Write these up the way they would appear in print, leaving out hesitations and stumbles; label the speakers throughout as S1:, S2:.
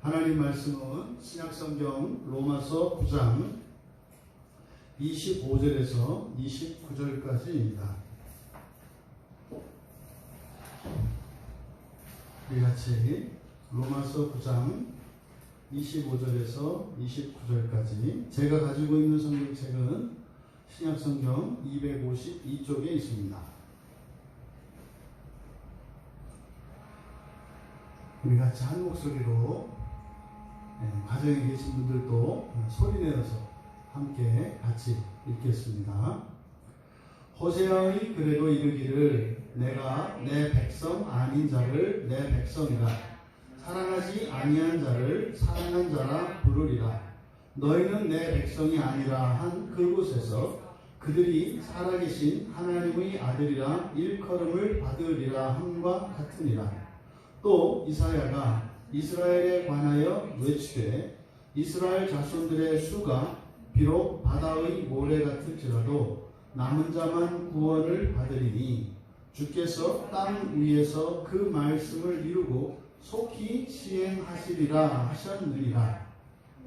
S1: 하나님 말씀은 신약성경 로마서 9장 25절에서 29절까지입니다. 우리 같이 로마서 9장 25절에서 29절까지 제가 가지고 있는 성경책은 신약성경 252쪽에 있습니다. 우리 같이 한 목소리로 가정에 계신 분들도 소리내어서 함께 같이 읽겠습니다. 호세아의 글에도 이르기를 내가 내 백성 아닌 자를 내 백성이라 사랑하지 아니한 자를 사랑한 자라 부르리라. 너희는 내 백성이 아니라 한 그곳에서 그들이 살아계신 하나님의 아들이라 일컬음을 받으리라 함과 같으니라. 또 이사야가 이스라엘에 관하여 외치되 이스라엘 자손들의 수가 비록 바다의 모래 같을지라도 남은 자만 구원을 받으리니 주께서 땅 위에서 그 말씀을 이루고 속히 시행하시리라 하셨느니라.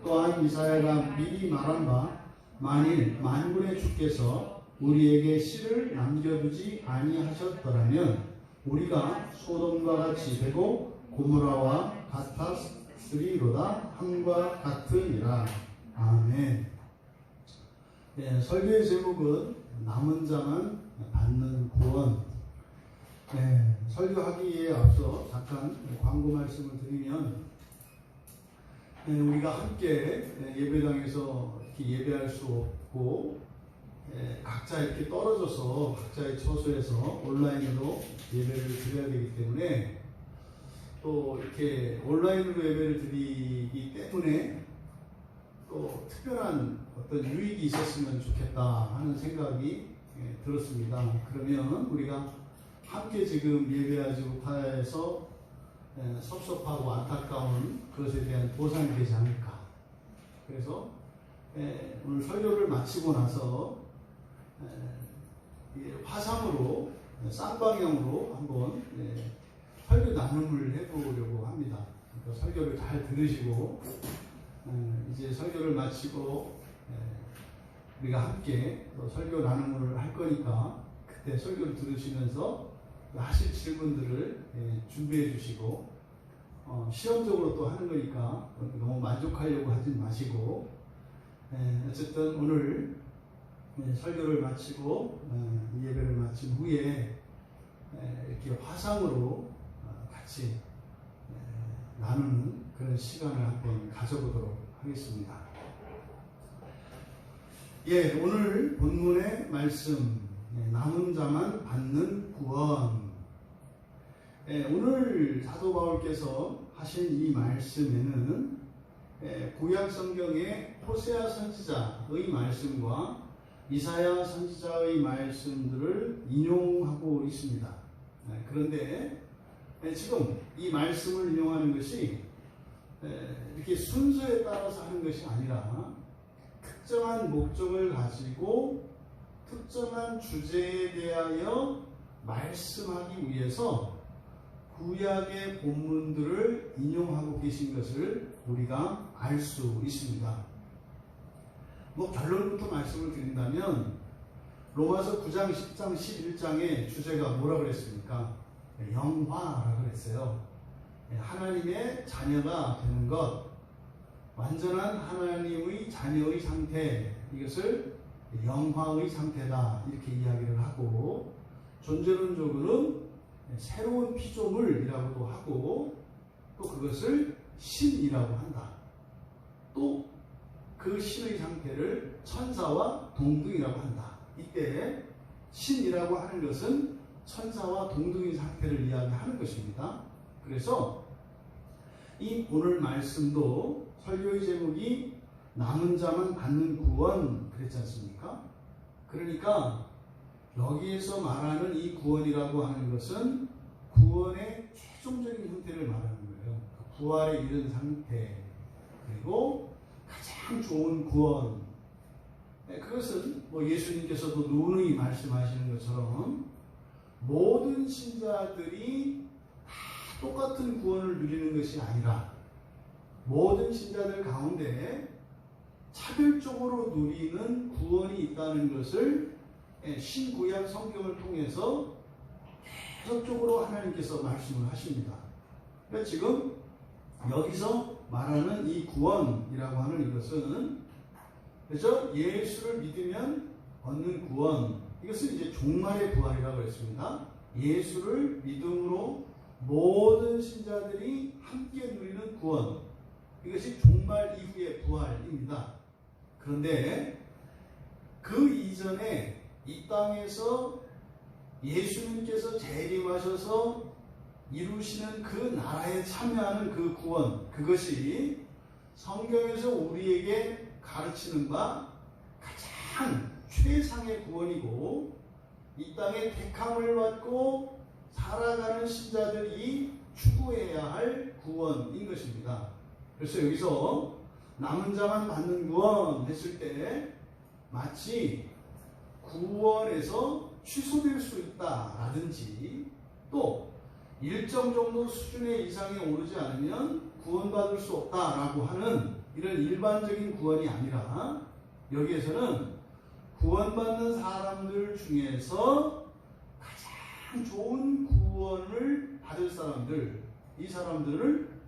S1: 또한 이사야가 미리 말한 바 만일 만군의 주께서 우리에게 씨를 남겨두지 아니하셨더라면 우리가 소돔과 같이 되고 고모라와 같았으리로다 함과 같으니라. 아멘. 설교의 제목은 남은 자만 받는 구원. 설교하기에 앞서 잠깐 광고 말씀을 드리면 우리가 함께 예배당에서 이렇게 예배할 수 없고 각자 이렇게 떨어져서 각자의 처소에서 온라인으로 예배를 드려야 되기 때문에 또 이렇게 온라인으로 예배를 드리기 때문에 또 특별한 어떤 유익이 있었으면 좋겠다 하는 생각이 들었습니다. 그러면 우리가 함께 지금 예배하지 못해서 섭섭하고 안타까운 그것에 대한 보상이 되지 않을까. 그래서 오늘 설교를 마치고 나서 화상으로 쌍방향으로 한번 설교 나눔을 해보려고 합니다. 그러니까 설교를 잘 들으시고 이제 설교를 마치고 우리가 함께 설교 나눔을 할 거니까 그때 설교를 들으시면서 하실 질문들을 준비해 주시고 시험적으로 또 하는 거니까 너무 만족하려고 하지 마시고 어쨌든 오늘 설교를 마치고 이 예배를 마친 후에 이렇게 화상으로 같이 나누는 그런 시간을 한번 가져보도록 하겠습니다. 오늘 본문의 말씀 남은 자만 받는 구원. 오늘 사도 바울께서 하신 이 말씀에는 구약 성경의 호세아 선지자의 말씀과 이사야 선지자의 말씀들을 인용하고 있습니다. 그런데 지금 이 말씀을 인용하는 것이 이렇게 순서에 따라서 하는 것이 아니라 특정한 목적을 가지고 특정한 주제에 대하여 말씀하기 위해서 구약의 본문들을 인용하고 계신 것을 우리가 알 수 있습니다. 결론부터 말씀을 드린다면 로마서 9장, 10장, 11장의 주제가 뭐라 그랬습니까? 영화라고 그랬어요. 하나님의 자녀가 되는 것, 완전한 하나님의 자녀의 상태, 이것을 영화의 상태다 이렇게 이야기를 하고, 존재론적으로는 새로운 피조물이라고도 하고, 또 그것을 신이라고 한다. 또 그 신의 상태를 천사와 동등이라고 한다. 이때 신이라고 하는 것은 천사와 동등의 상태를 이야기하는 것입니다. 그래서 이 오늘 말씀도 설교의 제목이 남은 자만 받는 구원 그랬지 않습니까? 그러니까 여기에서 말하는 이 구원이라고 하는 것은 구원의 최종적인 형태를 말하는 거예요. 부활에 이른 상태, 그리고 가장 좋은 구원. 그것은 예수님께서도 누누이 말씀하시는 것처럼 모든 신자들이 다 똑같은 구원을 누리는 것이 아니라 모든 신자들 가운데 차별적으로 누리는 구원이 있다는 것을 신구약 성경을 통해서 계속적으로 하나님께서 말씀을 하십니다. 그러니까 지금 여기서 말하는 이 구원이라고 하는 이것은, 그래서 예수를 믿으면 얻는 구원, 이것은 이제 종말의 부활이라고 했습니다. 예수를 믿음으로 모든 신자들이 함께 누리는 구원, 이것이 종말 이후의 부활입니다. 그런데 그 이전에 이 땅에서 예수님께서 재림하셔서 이루시는 그 나라에 참여하는 그 구원, 그것이 성경에서 우리에게 가르치는 바 가장 최상의 구원이고, 이 땅에 택함을 받고 살아가는 신자들이 추구해야 할 구원인 것입니다. 그래서 여기서 남은 자만 받는 구원 했을 때 마치 구원에서 취소될 수 있다라든지, 또 일정 정도 수준의 이상에 오르지 않으면 구원받을 수 없다라고 하는 이런 일반적인 구원이 아니라, 여기에서는 구원받는 사람들 중에서 가장 좋은 구원을 받을 사람들, 이 사람들을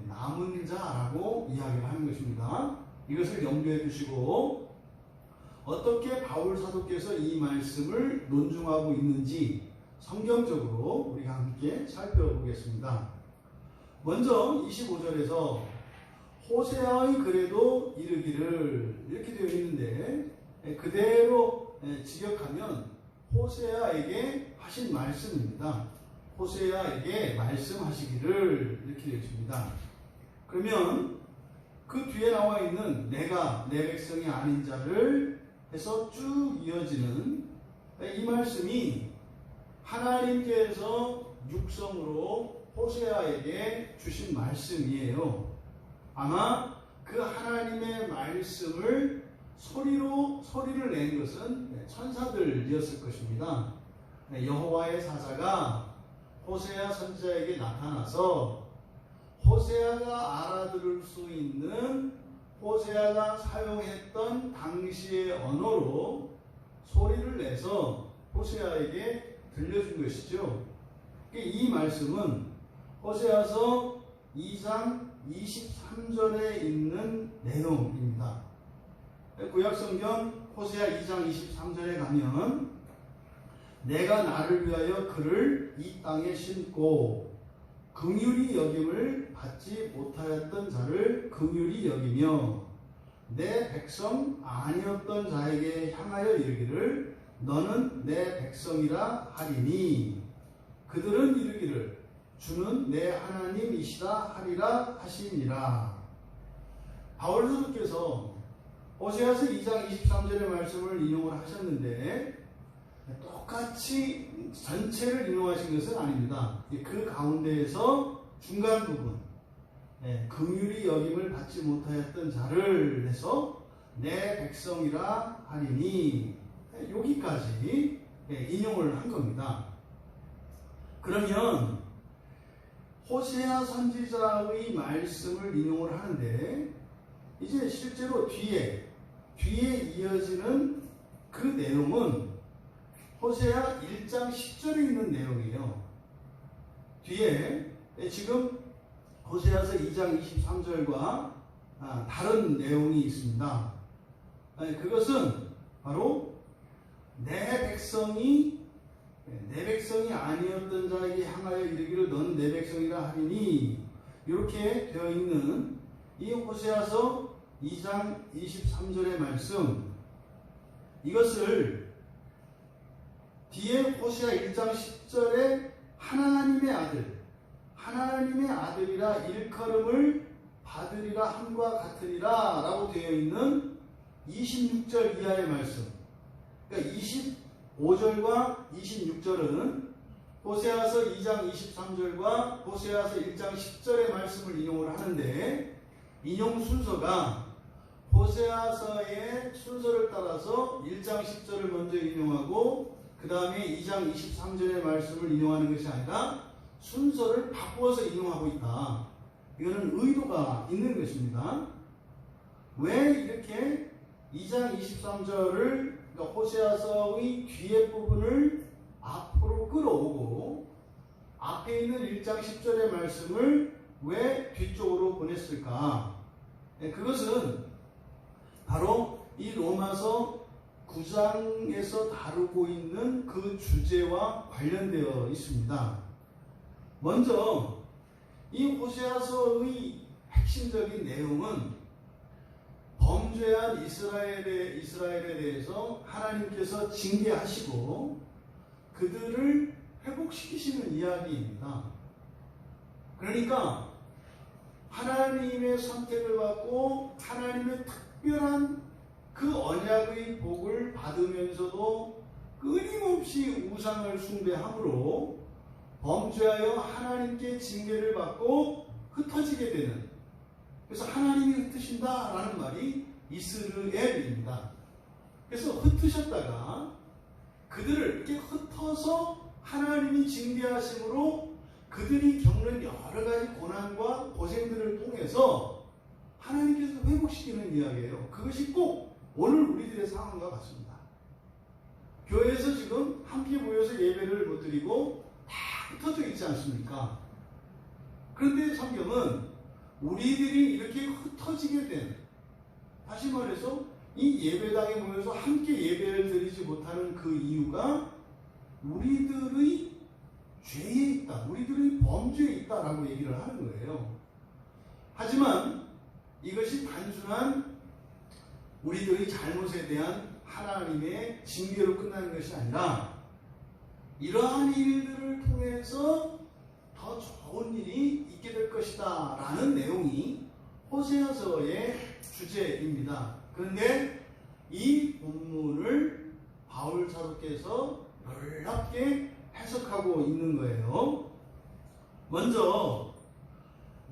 S1: 남은 자라고 이야기를 하는 것입니다. 이것을 염두에 두시고 어떻게 바울 사도께서 이 말씀을 논중하고 있는지 성경적으로 우리가 함께 살펴보겠습니다. 먼저 25절에서 호세아의 글에도 이르기를, 이렇게 되어 있는데 그대로 직역하면 호세아에게 하신 말씀입니다. 호세아에게 말씀하시기를, 이렇게 되어 있습니다. 그러면 그 뒤에 나와 있는 내가 내 백성이 아닌 자를 해서 쭉 이어지는 이 말씀이 하나님께서 육성으로 호세아에게 주신 말씀이에요. 아마 그 하나님의 말씀을 소리를 낸 것은 천사들이었을 것입니다. 여호와의 사자가 호세아 선지자에게 나타나서 호세아가 알아들을 수 있는, 호세아가 사용했던 당시의 언어로 소리를 내서 호세아에게 들려준 것이죠. 이 말씀은 호세아서 2장 23절에 있는 내용입니다. 구약성경 호세아 2장 23절에 가면 내가 나를 위하여 그를 이 땅에 심고 긍휼히 여김을 받지 못하였던 자를 긍휼히 여기며 내 백성 아니었던 자에게 향하여 이르기를 너는 내 백성이라 하리니 그들은 이르기를 주는 내 하나님이시다 하리라 하시니라. 바울 사도께서 호세아서 2장 23절의 말씀을 인용을 하셨는데 똑같이 전체를 인용하신 것은 아닙니다. 그 가운데에서 중간 부분, 긍휼히 여김을 받지 못하였던 자를 해서 내 백성이라 하리니, 여기까지 인용을 한 겁니다. 그러면 호세아 선지자의 말씀을 인용을 하는데 이제 실제로 뒤에 이어지는 그 내용은 호세아 1장 10절에 있는 내용이에요. 뒤에 지금 호세아서 2장 23절과 다른 내용이 있습니다. 그것은 바로 내 백성이 아니었던 자에게 향하여 이르기를 너는 내 백성이라 하리니, 이렇게 되어 있는 이 호세아서 2장 23절의 말씀, 이것을 뒤에 호세아 1장 10절에 하나님의 아들이라 일컬음을 받으리라 함과 같으리라 라고 되어 있는 26절 이하의 말씀, 그러니까 25절과 26절은 호세아서 2장 23절과 호세아서 1장 10절의 말씀을 인용을 하는데, 인용 순서가 호세아서의 순서를 따라서 1장 10절을 먼저 인용하고 그 다음에 2장 23절의 말씀을 인용하는 것이 아니라 순서를 바꾸어서 인용하고 있다. 이거는 의도가 있는 것입니다. 왜 이렇게 2장 23절을 그러니까 호세아서의 뒤에 부분을 앞으로 끌어오고 앞에 있는 1장 10절의 말씀을 왜 뒤쪽으로 보냈을까? 그것은 바로 이 로마서 9장에서 다루고 있는 그 주제와 관련되어 있습니다. 먼저 이 호세아서의 핵심적인 내용은 범죄한 이스라엘에 대해서 하나님께서 징계하시고 그들을 회복시키시는 이야기입니다. 그러니까 하나님의 선택을 받고 하나님의 특별한 그 언약의 복을 받으면서도 끊임없이 우상을 숭배함으로 범죄하여 하나님께 징계를 받고 흩어지게 되는, 그래서 하나님이 흩으신다라는 말이 이스르엘입니다. 그래서 흩으셨다가 그들을 이렇게 흩어서 하나님이 징계하심으로 그들이 겪는 여러 가지 고난과 고생들을 통해서 하나님께서 회복시키는 이야기예요. 그것이 꼭 오늘 우리들의 상황과 같습니다. 교회에서 지금 함께 모여서 예배를 못 드리고 다 흩어져 있지 않습니까? 그런데 성경은 우리들이 이렇게 흩어지게 된, 다시 말해서 이 예배당에 모여서 함께 예배를 드리지 못하는 그 이유가 우리들의 죄에 있다, 우리들의 범죄에 있다라고 얘기를 하는 거예요. 하지만 이것이 단순한 우리들의 잘못에 대한 하나님의 징계로 끝나는 것이 아니라 이러한 일들을 통해서 더 좋은 일이 있게 될 것이다 라는 내용이 호세아서의 주제입니다. 그런데 이 본문을 바울 사도께서 놀랍게 해석하고 있는 거예요. 먼저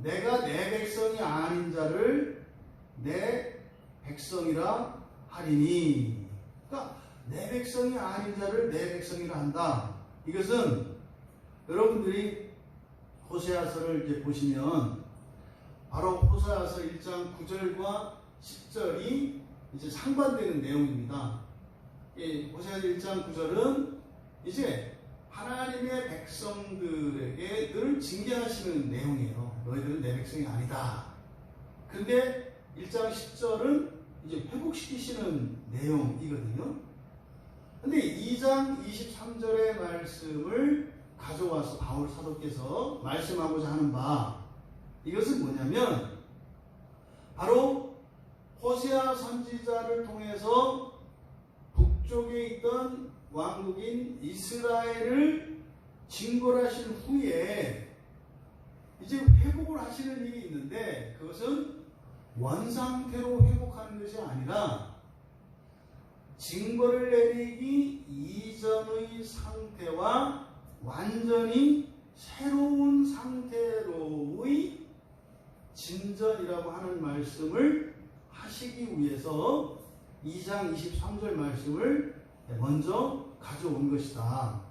S1: 내가 내 백성이 아닌 자를 내 백성이라 하리니, 그러니까 내 백성이 아닌 자를 내 백성이라 한다. 이것은 여러분들이 호세아서를 이제 보시면 바로 호세아서 1장 9절과 10절이 이제 상반되는 내용입니다. 호세아서 1장 9절은 이제 하나님의 백성들에게 늘 징계하시는 내용이에요. 너희들은 내 백성이 아니다. 근데 1장 10절은 이제 회복시키시는 내용이거든요. 근데 2장 23절의 말씀을 가져와서 바울 사도께서 말씀하고자 하는 바, 이것은 뭐냐면 바로 호세아 선지자를 통해서 북쪽에 있던 왕국인 이스라엘을 징벌하신 후에 이제 회복을 하시는 일이 있는데, 그것은 원상태로 회복하는 것이 아니라 징벌을 내리기 이전의 상태와 완전히 새로운 상태로의 진전이라고 하는 말씀을 하시기 위해서 2장 23절 말씀을 먼저 가져온 것이다.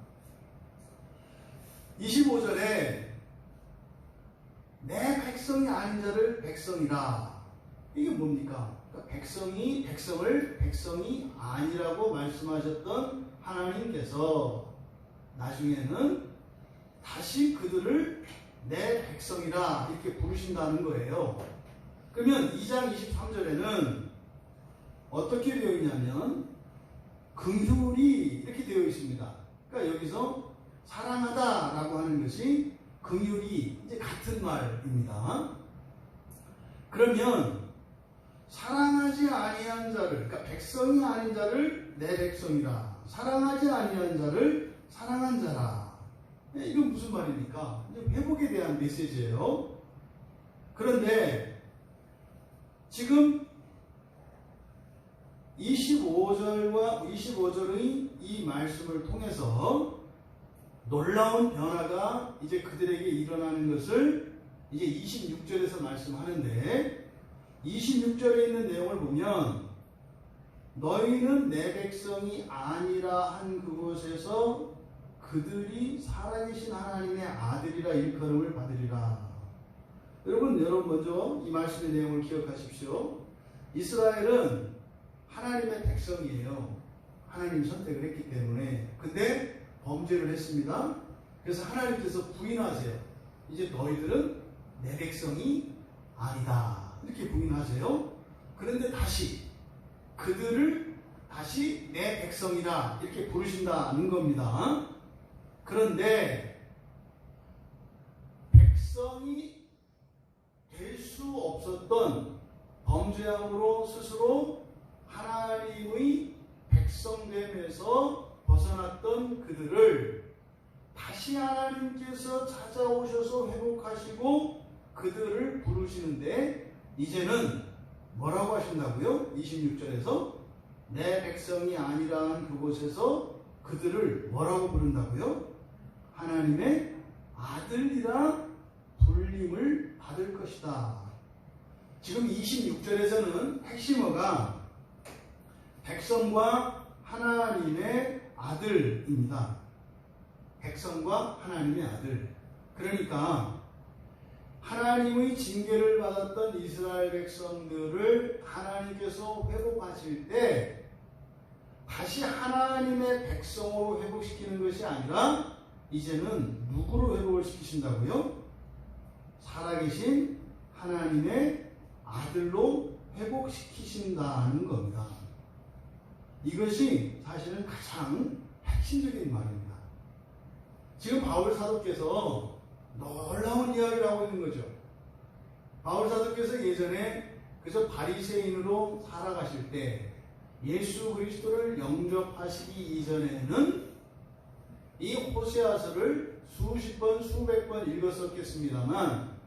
S1: 25절에 내 백성이 아닌 자를 백성이라. 이게 뭡니까? 그러니까 백성을 백성이 아니라고 말씀하셨던 하나님께서 나중에는 다시 그들을 내 백성이라 이렇게 부르신다는 거예요. 그러면 2장 23절에는 어떻게 되어 있냐면 긍휼이 이렇게 되어 있습니다. 그러니까 여기서 사랑하다라고 하는 것이 긍휼이 이제 같은 말입니다. 그러면 사랑하지 아니한 자를, 그러니까 백성이 아닌 자를 내 백성이라, 사랑하지 아니한 자를 사랑한 자라. 이건 무슨 말입니까? 회복에 대한 메시지예요. 그런데 지금 25절의 이 말씀을 통해서 놀라운 변화가 이제 그들에게 일어나는 것을 이제 26절에서 말씀하는데, 26절에 있는 내용을 보면 너희는 내 백성이 아니라 한 그곳에서 그들이 살아계신 하나님의 아들이라 일컬음을 받으리라. 여러분 먼저 이 말씀의 내용을 기억하십시오. 이스라엘은 하나님의 백성이에요. 하나님이 선택을 했기 때문에. 근데 범죄를 했습니다. 그래서 하나님께서 부인하세요. 이제 너희들은 내 백성이 아니다. 이렇게 부인하세요. 그런데 다시 그들을 다시 내 백성이다 이렇게 부르신다는 겁니다. 그런데 백성이 될 수 없었던 범죄함으로 스스로 하나님의 백성됨에서 벗어났던 그들을 다시 하나님께서 찾아오셔서 회복하시고 그들을 부르시는데 이제는 뭐라고 하신다고요? 26절에서 내 백성이 아니라는 그곳에서 그들을 뭐라고 부른다고요? 하나님의 아들이라 불림을 받을 것이다. 지금 26절에서는 핵심어가 백성과 하나님의 아들입니다. 백성과 하나님의 아들. 그러니까 하나님의 징계를 받았던 이스라엘 백성들을 하나님께서 회복하실 때 다시 하나님의 백성으로 회복시키는 것이 아니라 이제는 누구로 회복을 시키신다고요? 살아계신 하나님의 아들로 회복시키신다는 겁니다. 이것이 사실은 가장 핵심적인 말입니다. 지금 바울 사도께서 놀라운 이야기를 하고 있는 거죠. 바울 사도께서 예전에 그저 바리새인으로 살아가실 때 예수 그리스도를 영접하시기 이전에는 이 호세아서를 수십 번 수백 번 읽었었겠습니다만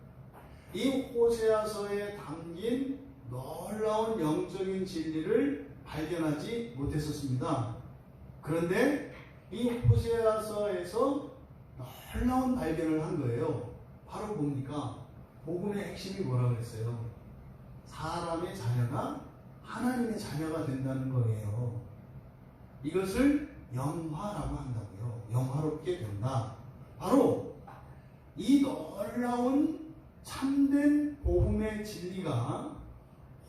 S1: 이 호세아서에 담긴 놀라운 영적인 진리를 발견하지 못했었습니다. 그런데 이 호세아서에서 놀라운 발견을 한 거예요. 바로 뭡니까? 복음의 핵심이 뭐라고 했어요? 사람의 자녀가 하나님의 자녀가 된다는 거예요. 이것을 영화라고 한다고요. 영화롭게 된다. 바로 이 놀라운 참된 복음의 진리가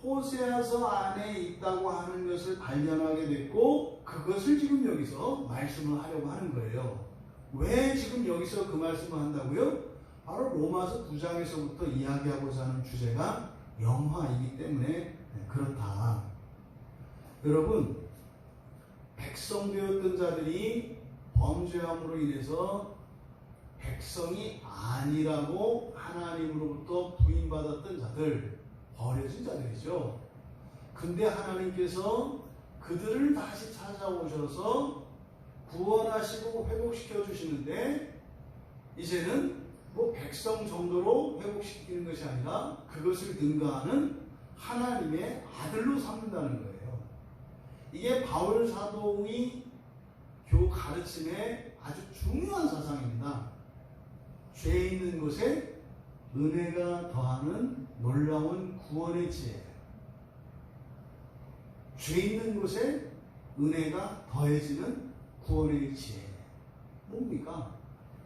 S1: 호세아서 안에 있다고 하는 것을 발견하게 됐고 그것을 지금 여기서 말씀을 하려고 하는 거예요. 왜 지금 여기서 그 말씀을 한다고요? 바로 로마서 9장에서부터 이야기하고자 하는 주제가 영화이기 때문에 그렇다. 여러분, 백성 되었던 자들이 범죄함으로 인해서 백성이 아니라고 하나님으로부터 부인받았던 자들, 버려진 자들이죠. 근데 하나님께서 그들을 다시 찾아오셔서 구원하시고 회복시켜 주시는데 이제는 백성 정도로 회복시키는 것이 아니라 그것을 능가하는 하나님의 아들로 삼는다는 거예요. 이게 바울 사도의 교 가르침의 아주 중요한 사상입니다. 죄 있는 곳에 은혜가 더하는 놀라운 구원의 지혜예요. 죄 있는 곳에 은혜가 더해지는 구원의 지혜. 뭡니까?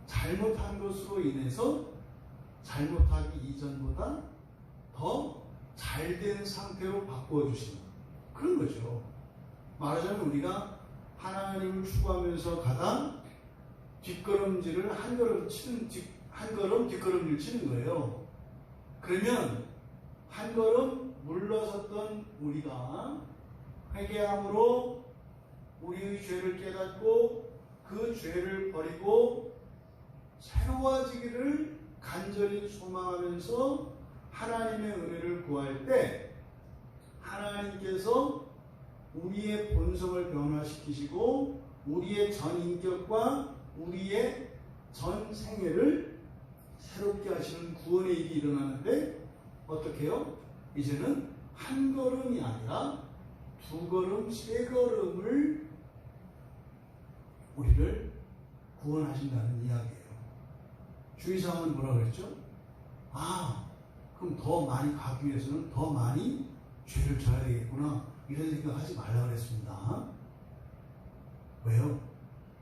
S1: 잘못한 것으로 인해서 잘못하기 이전보다 더 잘된 상태로 바꾸어주시는 그런 거죠. 말하자면 우리가 하나님을 추구하면서 가다 뒷걸음질을 한 걸음 뒷걸음질 치는 거예요. 그러면 한 걸음 물러섰던 우리가 회개함으로 우리의 죄를 깨닫고 그 죄를 버리고 새로워지기를 간절히 소망하면서 하나님의 은혜를 구할 때 하나님께서 우리의 본성을 변화시키시고 우리의 전 인격과 우리의 전 생애를 새롭게 하시는 구원의 일이 일어나는데 어떻게 해요? 이제는 한 걸음이 아니라 두 걸음, 세 걸음을 우리를 구원하신다는 이야기예요. 주의사항은 뭐라 그랬죠? 그럼 더 많이 가기 위해서는 더 많이 죄를 져야 되겠구나 이런 생각하지 말라 그랬습니다. 왜요?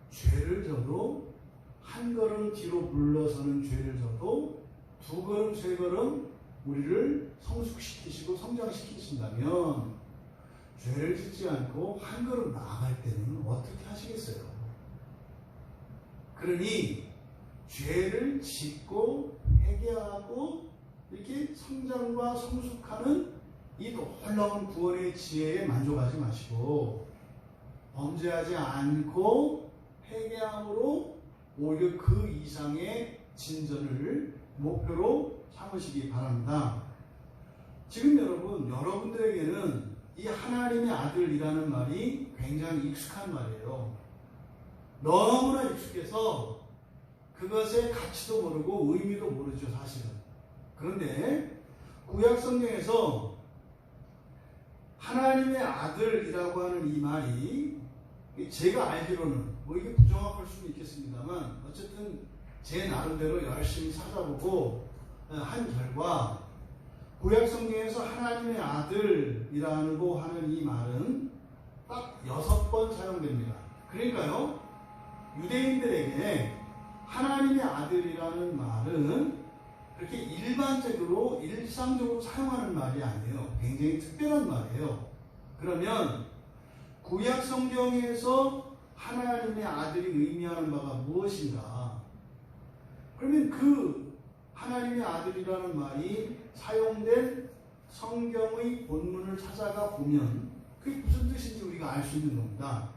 S1: 죄를 져도 한 걸음 뒤로 물러서는 죄를 져도 두 걸음, 세 걸음 우리를 성숙시키시고 성장시키신다면 죄를 짓지 않고 한 걸음 나아갈 때는 어떻게 하시겠어요? 그러니 죄를 짓고 회개하고 이렇게 성장과 성숙하는 이 놀라운 구원의 지혜에 만족하지 마시고 범죄하지 않고 회개함으로 오히려 그 이상의 진전을 목표로 삼으시기 바랍니다. 지금 여러분들에게는 이 하나님의 아들이라는 말이 굉장히 익숙한 말이에요. 너무나 익숙해서 그것의 가치도 모르고 의미도 모르죠, 사실은. 그런데 구약 성경에서 하나님의 아들이라고 하는 이 말이 제가 알기로는 이게 부정확할 수도 있겠습니다만 어쨌든 제 나름대로 열심히 찾아보고 한 결과 구약 성경에서 하나님의 아들이라고 하는 이 말은 딱 6번 사용됩니다. 그러니까요, 유대인들에게 하나님의 아들이라는 말은 그렇게 일반적으로 일상적으로 사용하는 말이 아니에요. 굉장히 특별한 말이에요. 그러면 구약 성경에서 하나님의 아들이 의미하는 바가 무엇인가? 그러면 그 하나님의 아들이라는 말이 사용된 성경의 본문을 찾아가 보면 그게 무슨 뜻인지 우리가 알 수 있는 겁니다.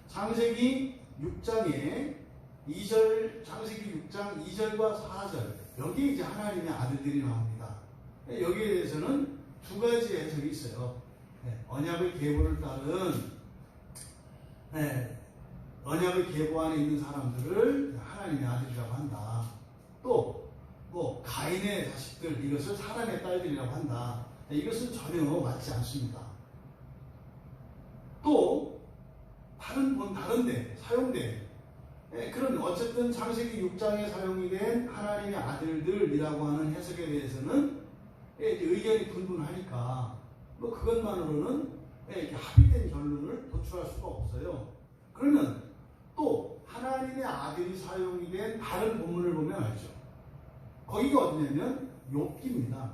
S1: 창세기 6장에 2절, 창세기 6장 2절과 4절, 여기에 이제 하나님의 아들들이 나옵니다. 여기에 대해서는 두 가지 해석이 있어요. 언약의 계보를 따른, 언약의 계보 안에 있는 사람들을 하나님의 아들이라고 한다. 또, 가인의 자식들, 이것을 사람의 딸들이라고 한다. 이것은 전혀 맞지 않습니다. 또, 다른데 사용된, 그런 어쨌든 창세기 6장에 사용이 된 하나님의 아들들이라고 하는 해석에 대해서는 의견이 분분하니까 그것만으로는 합의된 결론을 도출할 수가 없어요. 그러면 또 하나님의 아들이 사용이 된 다른 본문을 보면 알죠. 거기가 어디냐면 욥기입니다.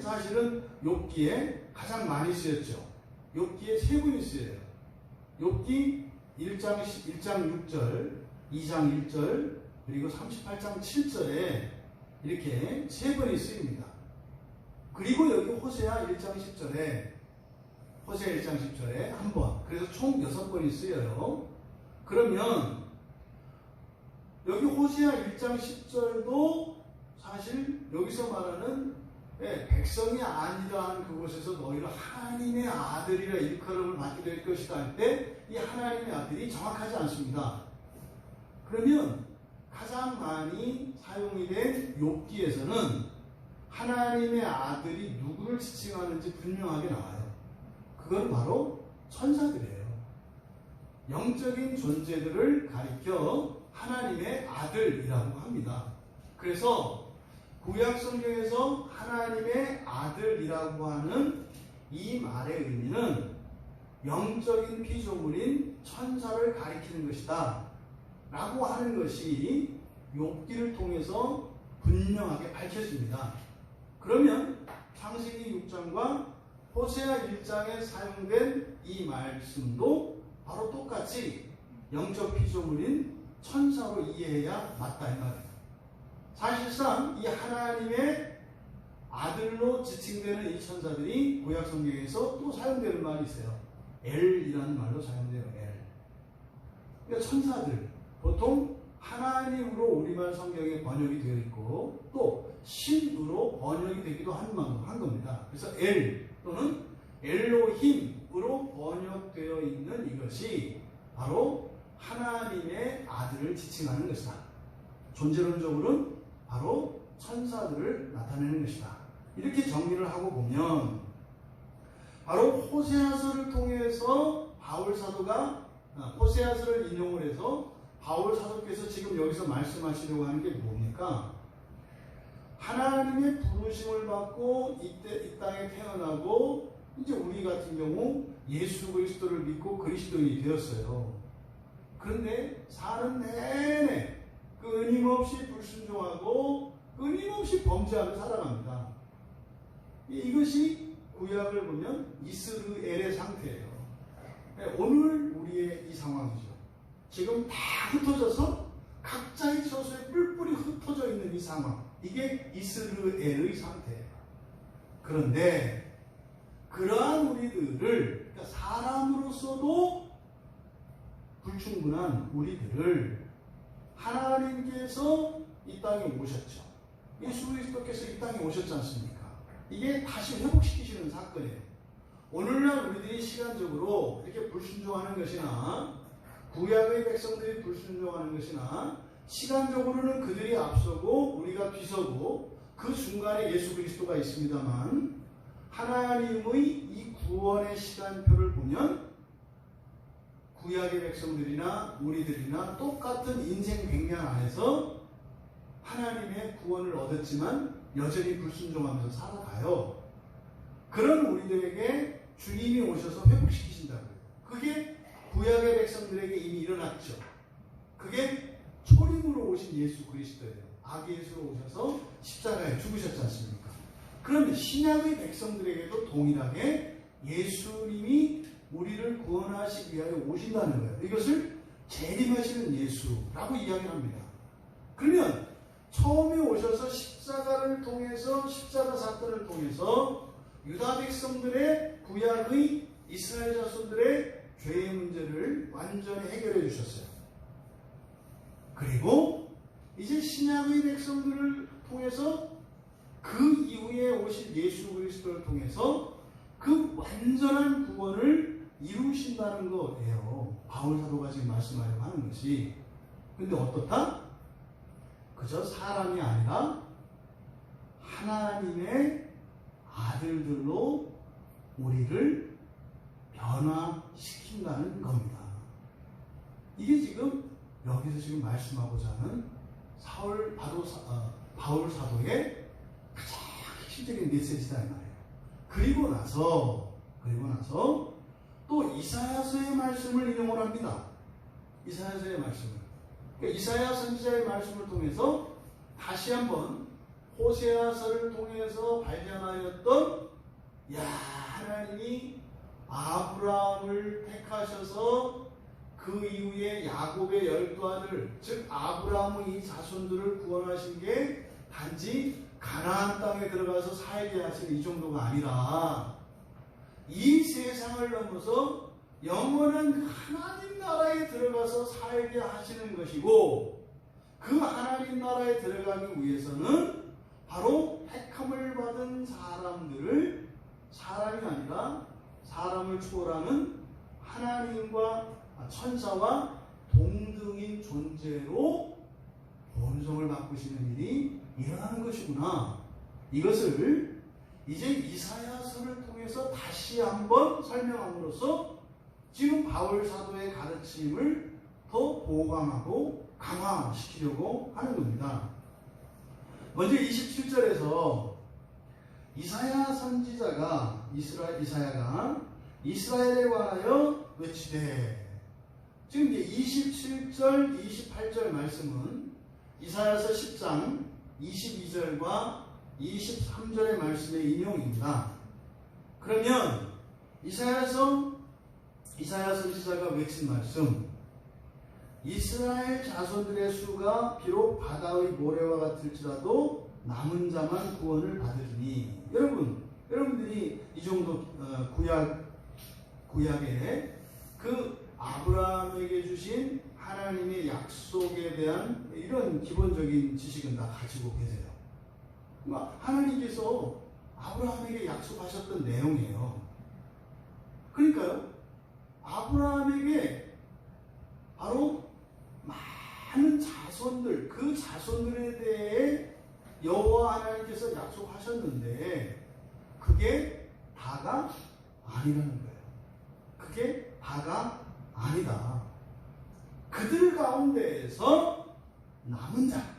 S1: 사실은 욥기에 가장 많이 쓰였죠. 욥기에 3분이 쓰여요. 욥기 1장 6절, 2장 1절, 그리고 38장 7절에 이렇게 3번이 쓰입니다. 그리고 여기 호세아 1장 10절에 한 번, 그래서 총 6번이 쓰여요. 그러면 여기 호세아 1장 10절도 사실 여기서 말하는 백성이 아니라는 그곳에서 너희를 하나님의 아들이라 일컬음을 받게 될 것이다 할 때 이 하나님의 아들이 정확하지 않습니다. 그러면 가장 많이 사용이 된 욥기에서는 하나님의 아들이 누구를 지칭하는지 분명하게 나와요. 그건 바로 천사들이에요. 영적인 존재들을 가리켜 하나님의 아들이라고 합니다. 그래서 구약 성경에서 하나님의 아들이라고 하는 이 말의 의미는 영적인 피조물인 천사를 가리키는 것이다 라고 하는 것이 욥기를 통해서 분명하게 밝혀집니다. 그러면 창세기 6장과 호세아 1장에 사용된 이 말씀도 바로 똑같이 영적 피조물인 천사로 이해해야 맞다 이 말이에요. 사실상 이 하나님의 아들로 지칭되는 이 천사들이 구약 성경에서 또 사용되는 말이 있어요. 엘이라는 말로 사용돼요. 엘. 그러니까 천사들 보통 하나님으로 우리말 성경에 번역이 되어 있고 또 신으로 번역이 되기도 한 겁니다. 그래서 엘 또는 엘로힘으로 번역되어 있는 이것이 바로 하나님의 아들을 지칭하는 것이다. 존재론적으로는 바로 천사들을 나타내는 것이다. 이렇게 정리를 하고 보면 바로 호세아서를 통해서 바울 사도가 호세아서를 인용을 해서 바울 사도께서 지금 여기서 말씀하시려고 하는 게 뭡니까? 하나님의 부르심을 받고 이 땅에 태어나고 이제 우리 같은 경우 예수 그리스도를 믿고 그리스도인이 되었어요. 그런데 사는 내내 끊임없이 불순종하고 끊임없이 범죄하며 살아갑니다. 이것이 구약을 보면 이스라엘의 상태예요. 오늘 우리의 이 상황이죠. 지금 다 흩어져서 각자의 처소에 뿔뿔이 흩어져 있는 이 상황. 이게 이스라엘의 상태예요. 그런데 그러한 우리들을, 그러니까 사람으로서도 불충분한 우리들을 하나님께서 이 땅에 오셨죠. 예수 그리스도께서 이 땅에 오셨지 않습니까? 이게 다시 회복시키시는 사건이에요. 오늘날 우리들이 시간적으로 이렇게 불순종하는 것이나 구약의 백성들이 불순종하는 것이나 시간적으로는 그들이 앞서고 우리가 뒤서고 그 중간에 예수 그리스도가 있습니다만 하나님의 이 구원의 시간표를 보면 구약의 백성들이나 우리들이나 똑같은 인생 백년 안에서 하나님의 구원을 얻었지만 여전히 불순종하면서 살아가요. 그런 우리들에게 주님이 오셔서 회복시키신다고요. 그게 구약의 백성들에게 이미 일어났죠. 그게 초림으로 오신 예수 그리스도예요. 아기 예수로 오셔서 십자가에 죽으셨지 않습니까? 그러면 신약의 백성들에게도 동일하게 예수님이 우리를 구원하시기 위하여 오신다는 거예요. 이것을 재림하시는 예수라고 이야기를 합니다. 그러면 처음에 오셔서 십자가를 통해서, 십자가 사건을 통해서 유다 백성들의 구약의 이스라엘 자손들의 죄의 문제를 완전히 해결해 주셨어요. 그리고 이제 신약의 백성들을 통해서 그 이후에 오신 예수 그리스도를 통해서 그 완전한 구원을 이루신다는 거예요. 바울 사도가 지금 말씀하려고 하는 것이. 근데 어떻다? 그저 사람이 아니라 하나님의 아들들로 우리를 변화시킨다는 겁니다. 이게 지금 여기서 지금 말씀하고자 하는 바울 사도의 가장 핵심적인 메시지다 이 말이에요. 그리고 나서 또 이사야서의 말씀을 인용을 합니다. 이사야서의 말씀을. 그러니까 이사야 선지자의 말씀을 통해서 다시 한번 호세아서를 통해서 발견하였던 하나님이 아브라함을 택하셔서 그 이후에 야곱의 12아들, 즉 아브라함의 이 자손들을 구원하신 게 단지 가나안 땅에 들어가서 살게 하신 이 정도가 아니라 이 세상을 넘어서 영원한 그 하나님 나라에 들어가서 살게 하시는 것이고, 그 하나님 나라에 들어가기 위해서는 바로 택함을 받은 사람들을 사람이 아니라 사람을 초월하는 하나님과 천사와 동등인 존재로 본성을 바꾸시는 일이 일어나는 것이구나. 이것을 이제 이사야서를 통해서 다시 한번 설명함으로써 지금 바울 사도의 가르침을 더 보강하고 강화시키려고 하는 겁니다. 먼저 27절에서 이사야 선지자가 이사야가 이스라엘에 관하여 외치되, 지금 이제 27절, 28절 말씀은 이사야서 10장 22절과 23절의 말씀의 인용입니다. 그러면 이사야 선지자가 외친 말씀, 이스라엘 자손들의 수가 비록 바다의 모래와 같을지라도 남은 자만 구원을 받으리니. 여러분들이 이 정도 구약에 그 아브라함에게 주신 하나님의 약속에 대한 이런 기본적인 지식은 다 가지고 계세요. 그러니까 하나님께서 아브라함에게 약속하셨던 내용이에요. 그러니까요, 아브라함에게 바로 많은 자손들, 그 자손들에 대해 여호와 하나님께서 약속하셨는데 그게 다가 아니라는 거예요. 그게 다가 아니다. 그들 가운데에서 남은 자,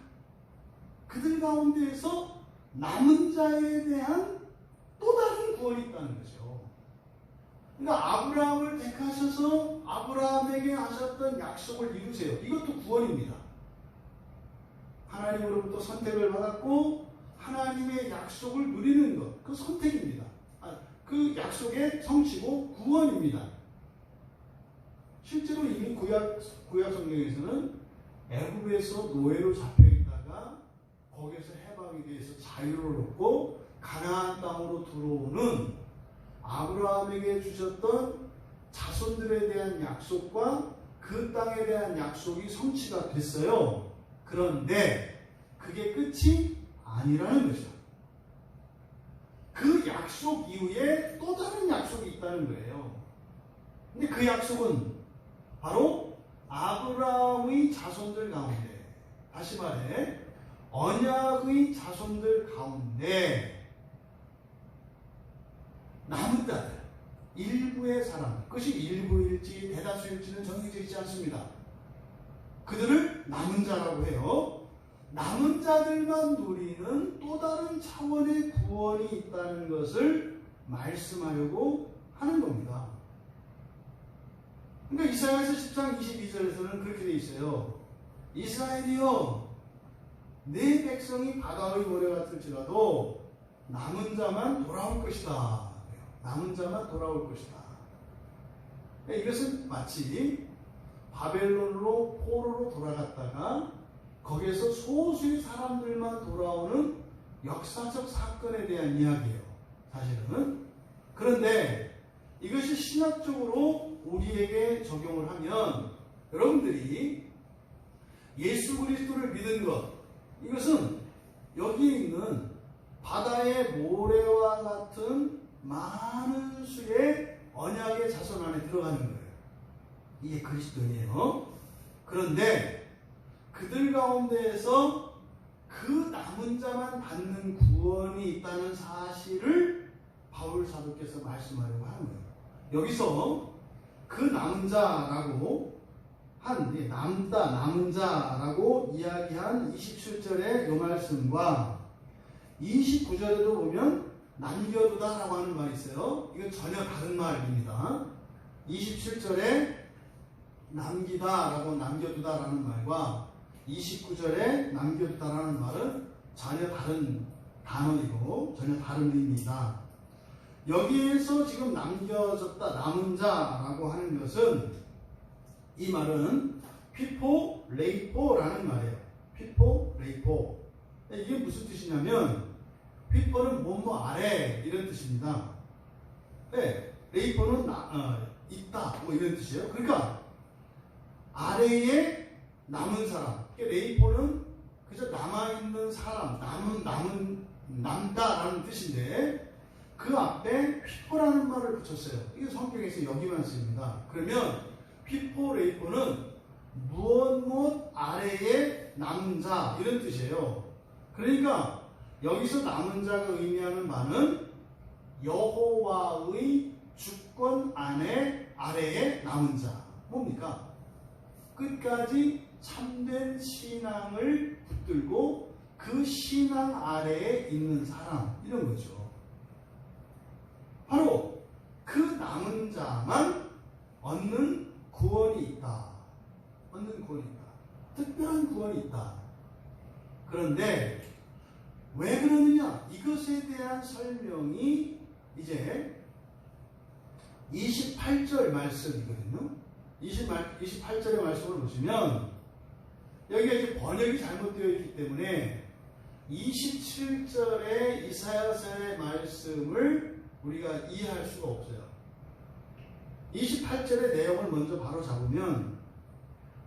S1: 그들 가운데에서 남은 자에 대한 또 다른 구원이 있다는 거죠. 그러니까 아브라함을 택하셔서 아브라함에게 하셨던 약속을 이루세요. 이것도 구원입니다. 하나님으로부터 선택을 받았고 하나님의 약속을 누리는 것, 그 선택입니다. 그 약속의 성취고 구원입니다. 실제로 이미 구약 성경에서는 애굽에서 노예로 잡혀 있다가 거기에서 해방이 돼서 자유를 얻고 가나안 땅으로 들어오는 아브라함에게 주셨던 자손들에 대한 약속과 그 땅에 대한 약속이 성취가 됐어요. 그런데 그게 끝이 아니라는 것이죠. 그 약속 이후에 또 다른 약속이 있다는 거예요. 근데 그 약속은 바로 아브라함의 자손들 가운데, 다시 말해 언약의 자손들 가운데 남은 자들, 일부의 사람, 그것이 일부일지 대다수일지는 정해져 있지 않습니다. 그들을 남은 자라고 해요. 남은 자들만 누리는 또 다른 차원의 구원이 있다는 것을 말씀하려고 하는 겁니다. 그러니까 이사야서 10장 22절에서는 그렇게 되어 있어요. 이스라엘이여, 내 백성이 바다의 모래 같을지라도 남은 자만 돌아올 것이다. 남은 자만 돌아올 것이다. 이것은 마치 바벨론으로 포로로 돌아갔다가 거기에서 소수의 사람들만 돌아오는 역사적 사건에 대한 이야기예요. 사실은. 그런데 이것이 신학적으로 우리에게 적용을 하면 여러분들이 예수 그리스도를 믿은 것, 이것은 여기에 있는 바다의 모래와 같은 많은 수의 언약의 자손 안에 들어가는 거예요. 이게 그리스도인이에요. 그런데 그들 가운데에서 그 남은 자만 받는 구원이 있다는 사실을 바울 사도께서 말씀하려고 하는 거예요. 여기서 그 남은 자라고 남은 자라고 이야기한 27절의 이 말씀과 29절에도 보면 남겨두다라고 하는 말이 있어요. 이건 전혀 다른 말입니다. 27절에 남기다라고 남겨두다라는 말과 29절에 남겨두다라는 말은 전혀 다른 단어이고 전혀 다른 의미이다. 여기에서 지금 남겨졌다, 남은 자라고 하는 것은, 이 말은 피포 레이포라는 말이에요. 피포 레이포. 이게 무슨 뜻이냐면 피포는 뭐뭐 아래 이런 뜻입니다. 네, 레이포는 있다 뭐 이런 뜻이에요. 그러니까 아래에 남은 사람. 레이포는 그저 남아있는 사람, 남다라는 뜻인데 그 앞에 피포라는 말을 붙였어요. 이게 성경에서 여기만 쓰입니다. 그러면 피포 레이포는 무엇 아래에 남은 자 이런 뜻이에요. 그러니까 여기서 남은 자가 의미하는 바는 여호와의 주권 아래에 남은 자. 뭡니까? 끝까지 참된 신앙을 붙들고 그 신앙 아래에 있는 사람, 이런 거죠. 바로 그 남은 자만 얻는 구원이 있다. 얻는 구원이 있다. 특별한 구원이 있다. 그런데 왜 그러느냐? 이것에 대한 설명이 이제 28절 말씀이거든요. 28절의 말씀을 보시면 여기가 이제 번역이 잘못되어 있기 때문에 27절의 이사야서의 말씀을 우리가 이해할 수가 없어요. 28절의 내용을 먼저 바로 잡으면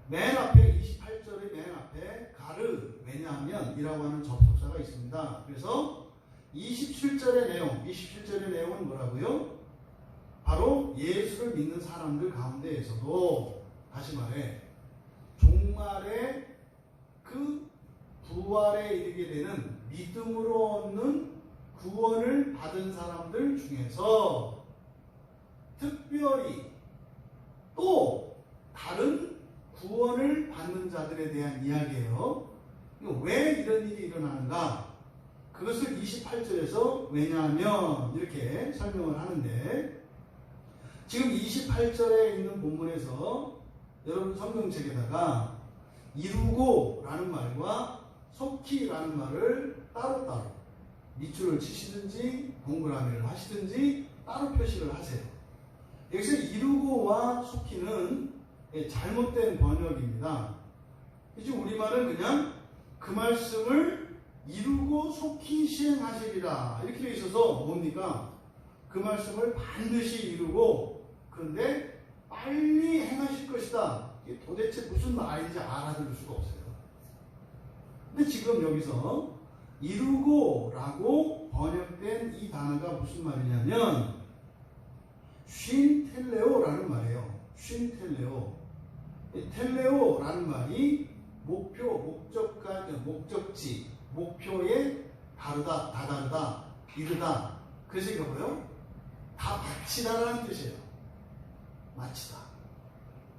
S1: 맨 앞에 28절의 맨 앞에 가르, 왜냐하면 이라고 하는 접속사가 있습니다. 그래서 27절의 내용은 뭐라고요? 바로 예수를 믿는 사람들 가운데에서도, 다시 말해 종말에 그 부활에 이르게 되는 믿음으로 얻는 구원을 받은 사람들 중에서 특별히 또 다른 구원을 받는 자들에 대한 이야기예요. 왜 이런 일이 일어나는가? 그것을 28절에서 왜냐하면 이렇게 설명을 하는데, 지금 28절에 있는 본문에서 여러분 성경책에다가 이루고 라는 말과 속히라는 말을 따로따로 밑줄을 치시든지 동그라미를 하시든지 따로 표시를 하세요. 여기서 이루고와 속히는 잘못된 번역입니다. 이제 우리말은 그냥 그 말씀을 이루고 속히 시행하시리라 이렇게 되어 있어서 뭡니까? 그 말씀을 반드시 이루고 그런데 빨리 행하실 것이다. 이게 도대체 무슨 말인지 알아들을 수가 없어요. 근데 지금 여기서 이루고라고 번역된 이 단어가 무슨 말이냐면 쉰텔레오라는 말이에요. 쉰텔레오. 텔레오라는 말이 목표, 목적지, 목표에 다르다, 다다르다, 이르다. 그래서 이거 뭐요? 다 마치다라는 뜻이에요. 마치다.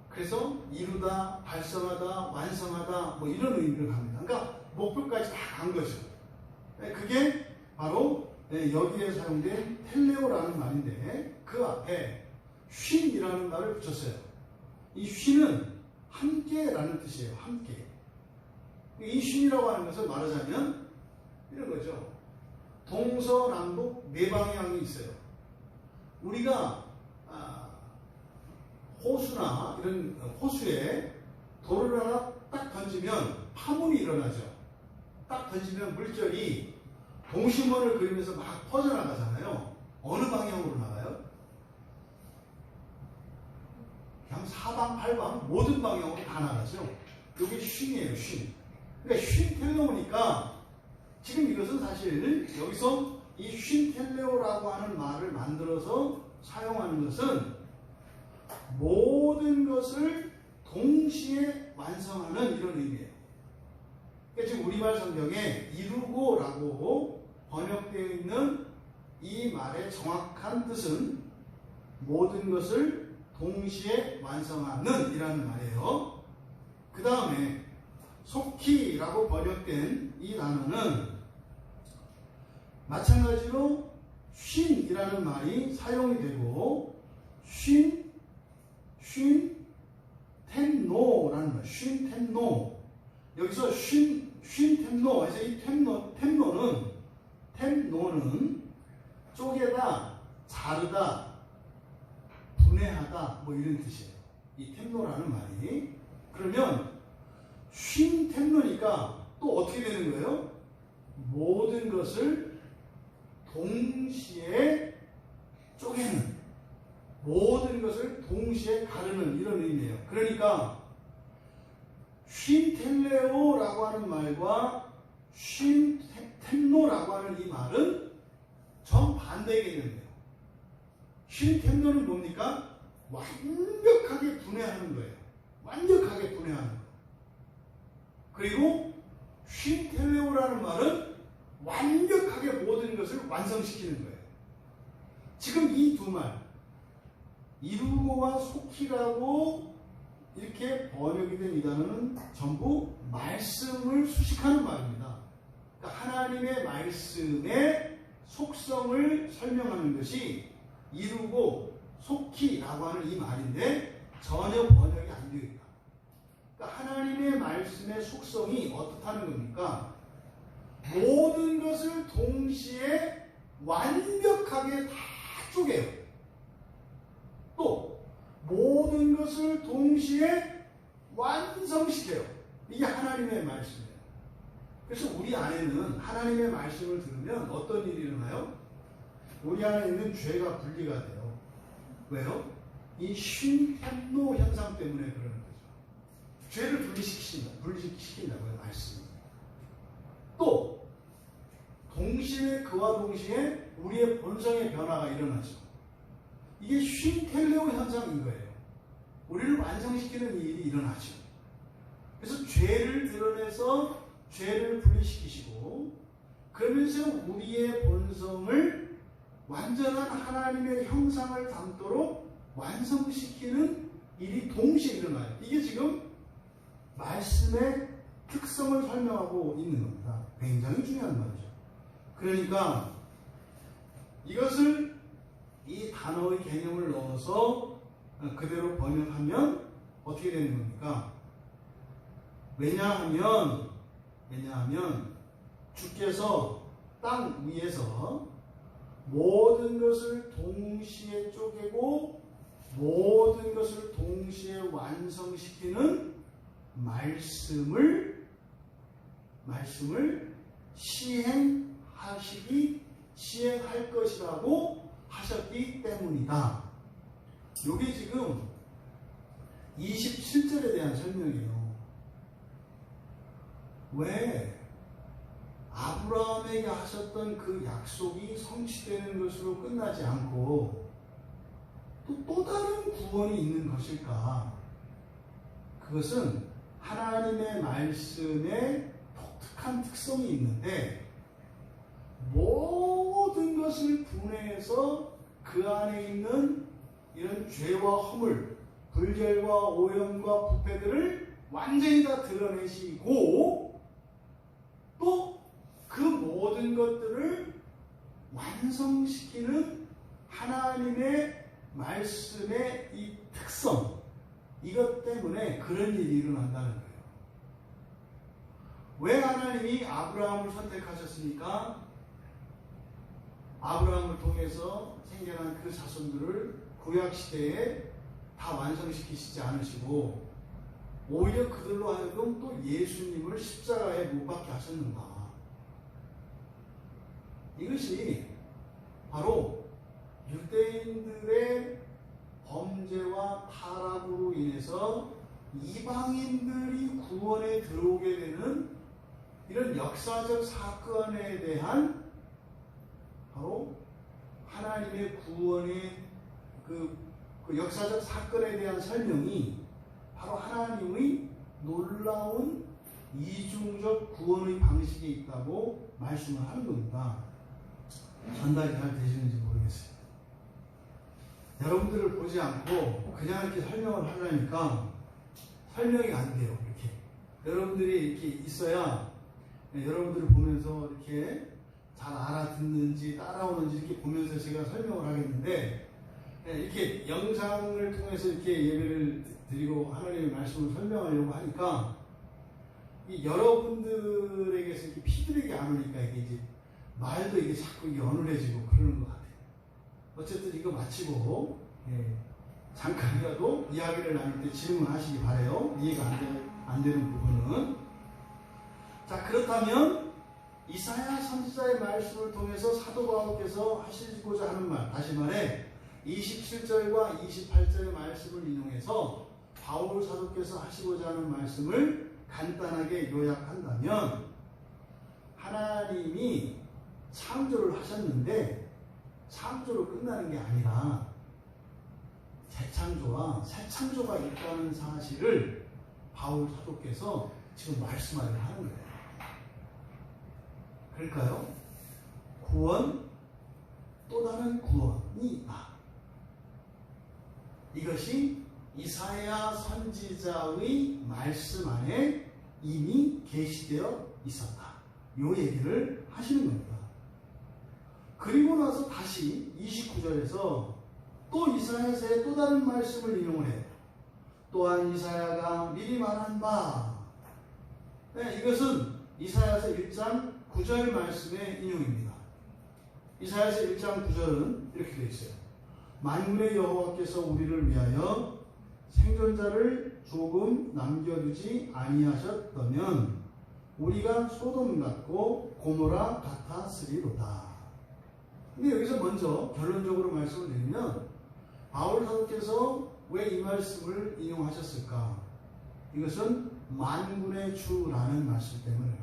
S1: 그래서 이루다, 달성하다, 완성하다 뭐 이런 의미를 합니다. 그러니까 목표까지 다 간 거죠. 그게 바로 여기에 사용된 텔레오라는 말인데 그 앞에 쉰이라는 말을 붙였어요. 이 쉰은 함께라는 뜻이에요. 함께. 이 쉰이라고 하는 것을 말하자면 이런 거죠. 동서남북 네 방향이 있어요. 우리가 호수나 이런 호수에 돌을 하나 딱 던지면 파문이 일어나죠. 딱 던지면 물결이 동심원을 그리면서 막 퍼져나가잖아요. 어느 방향으로 나가요? 그냥 사방팔방 모든 방향으로 다 나가죠. 이게 쉰이에요. 쉰. 그러니까 쉰텔레오니까 지금 이것은 사실 여기서 이 쉰텔레오라고 하는 말을 만들어서 사용하는 것은 모든 것을 동시에 완성하는 이런 의미예요. 그러니까 지금 우리말 성경에 이루고라고 번역되어 있는 이 말의 정확한 뜻은 모든 것을 동시에 완성하는 이라는 말이에요. 그 다음에 속히라고 번역된 이 단어는 마찬가지로 쉰이라는 말이 사용이 되고 템노라는 말, 템노. 여기서 템노, 그래서 이 템노는 쪼개다, 자르다, 분해하다, 뭐 이런 뜻이에요. 이 템노라는 말이. 그러면 템노니까 또 어떻게 되는 거예요? 모든 것을 동시에 쪼개는, 모든 것을 동시에 가르는 이런 의미예요. 그러니까 쉰텔레오라고 하는 말과 쉰템노라고 하는 이 말은 정반대 개념이에요. 쉰템노는 뭡니까? 완벽하게 분해하는 거예요. 완벽하게 분해하는 거예요. 그리고 쉰텔레오라는 말은 완벽하게 모든 것을 완성시키는 거예요. 지금 이 두 말, 이루고와 속히라고 이렇게 번역이 된 이 단어는 전부 말씀을 수식하는 말입니다. 그러니까 하나님의 말씀의 속성을 설명하는 것이 이루고 속히라고 하는 이 말인데 전혀 번역이 안 되어 있다. 그러니까 하나님의 말씀의 속성이 어떻다는 겁니까? 모든 것을 동시에 완벽하게 다 쪼개요. 또 모든 것을 동시에 완성시켜요. 이게 하나님의 말씀이에요. 그래서 우리 안에는 하나님의 말씀을 들으면 어떤 일이 일어나요? 우리 안에 있는 죄가 분리가 돼요. 왜요? 이 쉰템노 현상 때문에 그러는 거죠. 죄를 분리시킨다고요, 말씀이. 또 동시에 그와 동시에 우리의 본성의 변화가 일어나죠. 이게 쉰텔레오 현상인 거예요. 우리를 완성시키는 일이 일어나죠. 그래서 죄를 드러내서 죄를 분리시키시고 그러면서 우리의 본성을 완전한 하나님의 형상을 담도록 완성시키는 일이 동시에 일어나요. 이게 지금 말씀의 특성을 설명하고 있는 겁니다. 굉장히 중요한 말이죠. 그러니까 이것을 이 단어의 개념을 넣어서 그대로 번역하면 어떻게 되는 겁니까? 왜냐하면 왜냐하면 주께서 땅 위에서 모든 것을 동시에 쪼개고 모든 것을 동시에 완성시키는 말씀을 시행할 것이라고 하셨기 때문이다. 이게 지금 27절에 대한 설명이에요. 왜 아브라함에게 하셨던 그 약속이 성취되는 것으로 끝나지 않고 또 다른 구원이 있는 것일까? 그것은 하나님의 말씀에 독특한 특성이 있는데 모든 것을 분해해서 그 안에 있는 이런 죄와 허물, 불결과 오염과 부패들을 완전히 다 드러내시고 또 그 모든 것들을 완성시키는 하나님의 말씀의 이 특성, 이것 때문에 그런 일이 일어난다는 거예요. 왜 하나님이 아브라함을 선택하셨습니까? 아브라함을 통해서 생겨난 그 자손들을 구약시대에 다 완성시키시지 않으시고 오히려 그들로 하여금 또 예수님을 십자가에 못 박게 하셨는가? 이것이 바로 유대인들의 범죄와 타락으로 인해서 이방인들이 구원에 들어오게 되는 이런 역사적 사건에 대한 바로 하나님의 구원의 그 역사적 사건에 대한 설명이 바로 하나님의 놀라운 이중적 구원의 방식에 있다고 말씀을 하는 겁니다. 전달이 잘 되시는지 모르겠어요. 여러분들을 보지 않고 그냥 이렇게 설명을 하려니까 설명이 안 돼요. 이렇게 여러분들이 이렇게 있어야 여러분들을 보면서 이렇게 잘 알아듣는지 따라오는지 이렇게 보면서 제가 설명을 하겠는데 이렇게 영상을 통해서 이렇게 예배를 드리고 하나님의 말씀을 설명하려고 하니까 이 여러분들에게서 이렇게 피드백이 안 오니까 이게 이제 말도 이게 자꾸 이게 어눌해지고 그러는 것 같아요. 어쨌든 이거 마치고 잠깐이라도 이야기를 나눌 때 질문하시기 바래요. 이해가 안 되는 부분은. 자, 그렇다면 이사야 선지자의 말씀을 통해서 사도 바울께서 하시고자 하는 말, 다시 말해 27절과 28절의 말씀을 인용해서 바울 사도께서 하시고자 하는 말씀을 간단하게 요약한다면 하나님이 창조를 하셨는데 창조로 끝나는 게 아니라 재창조와 새창조가 있다는 사실을 바울 사도께서 지금 말씀하려고 하는 거예요. 그럴까요? 구원, 또 다른 구원이 있다. 이것이 이사야 선지자의 말씀 안에 이미 계시되어 있었다. 이 얘기를 하시는 겁니다. 그리고 나서 다시 29절에서 또 이사야서의 또 다른 말씀을 인용을 해요. 또한 이사야가 미리 말한 바. 이것은 이사야서 1장 9절 말씀의 인용입니다. 이사야서 1장 9절은 이렇게 되어 있어요. 만군의 여호와께서 우리를 위하여 생존자를 조금 남겨두지 아니하셨다면 우리가 소돔 같고 고모라 같았으리로다. 근데 여기서 먼저 결론적으로 말씀을 드리면 바울 사도께서 왜 이 말씀을 인용하셨을까? 이것은 만군의 주라는 말씀 때문에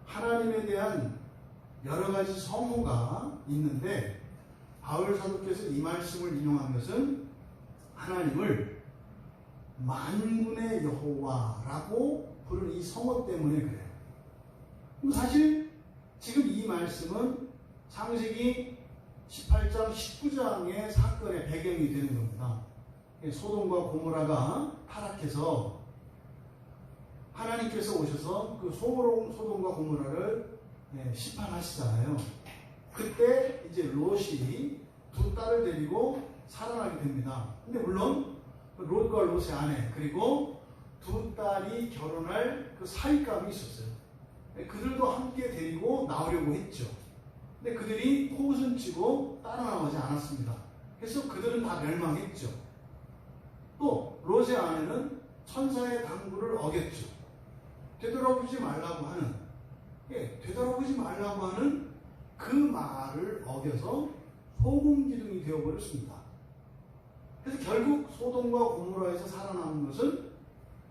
S1: 하나님에 대한 여러 가지 성호가 있는데 바울 사도께서 이 말씀을 인용한 것은 하나님을 만군의 여호와라고 부르는 이 성호 때문에 그래요. 그럼 사실 지금 이 말씀은 창세기 18장, 19장의 사건의 배경이 되는 겁니다. 소돔과 고모라가 타락해서 하나님께서 오셔서 그 소돔과 고모라를 심판하시잖아요. 그때 이제 롯이 두 딸을 데리고 살아나게 됩니다. 근데 물론 롯과 롯의 아내 그리고 두 딸이 결혼할 그 사윗감이 있었어요. 그들도 함께 데리고 나오려고 했죠. 근데 그들이 코웃은 치고 따라 나오지 않았습니다. 그래서 그들은 다 멸망했죠. 또 롯의 아내는 천사의 당부를 어겼죠. 되돌아보지 말라고 하는, 되돌아보지 말라고 하는 그 말을 어겨서 소금 기둥이 되어버렸습니다. 그래서 결국 소돔과 고모라에서 살아남은 것은